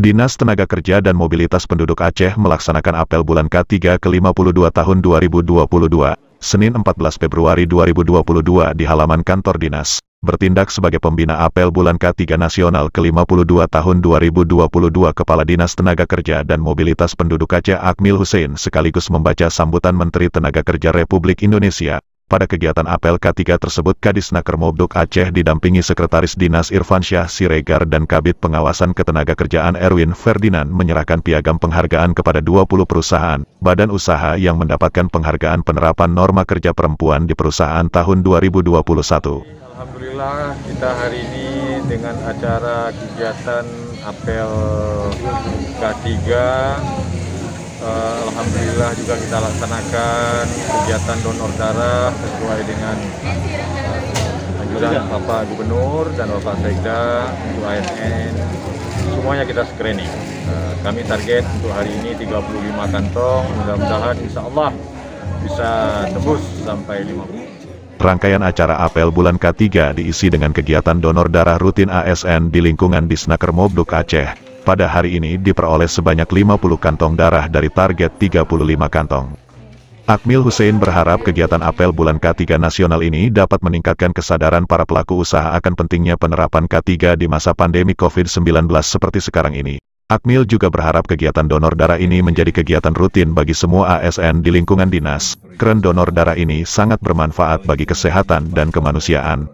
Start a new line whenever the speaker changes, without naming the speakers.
Dinas Tenaga Kerja dan Mobilitas Penduduk Aceh melaksanakan apel bulan K3 ke-52 tahun 2022, Senin 14 Februari 2022 di halaman kantor dinas, bertindak sebagai pembina apel bulan K3 Nasional ke-52 tahun 2022. Kepala Dinas Tenaga Kerja dan Mobilitas Penduduk Aceh Akmil Hussein sekaligus membaca sambutan Menteri Tenaga Kerja Republik Indonesia. Pada kegiatan apel K3 tersebut, Kadisnaker Mobduk Aceh didampingi Sekretaris Dinas Irfansyah Siregar dan Kabid Pengawasan Ketenagakerjaan Erwin Ferdinand menyerahkan piagam penghargaan kepada 20 perusahaan, badan usaha yang mendapatkan penghargaan penerapan norma kerja perempuan di perusahaan tahun 2021.
Alhamdulillah, kita hari ini dengan acara kegiatan apel K3, alhamdulillah juga kita laksanakan kegiatan donor darah sesuai dengan anjuran Bapak Gubernur dan Bapak Sekda untuk ASN. Semuanya kita screening. Kami target untuk hari ini 35 kantong, mudah-mudahan insya Allah bisa tembus sampai 50.
Rangkaian acara apel bulan K3 diisi dengan kegiatan donor darah rutin ASN di lingkungan Disnaker Mobduk Aceh. Pada hari ini diperoleh sebanyak 50 kantong darah dari target 35 kantong. Akmil Hussein berharap kegiatan apel bulan K3 nasional ini dapat meningkatkan kesadaran para pelaku usaha akan pentingnya penerapan K3 di masa pandemi COVID-19 seperti sekarang ini. Akmil juga berharap kegiatan donor darah ini menjadi kegiatan rutin bagi semua ASN di lingkungan dinas. Karena donor darah ini sangat bermanfaat bagi kesehatan dan kemanusiaan.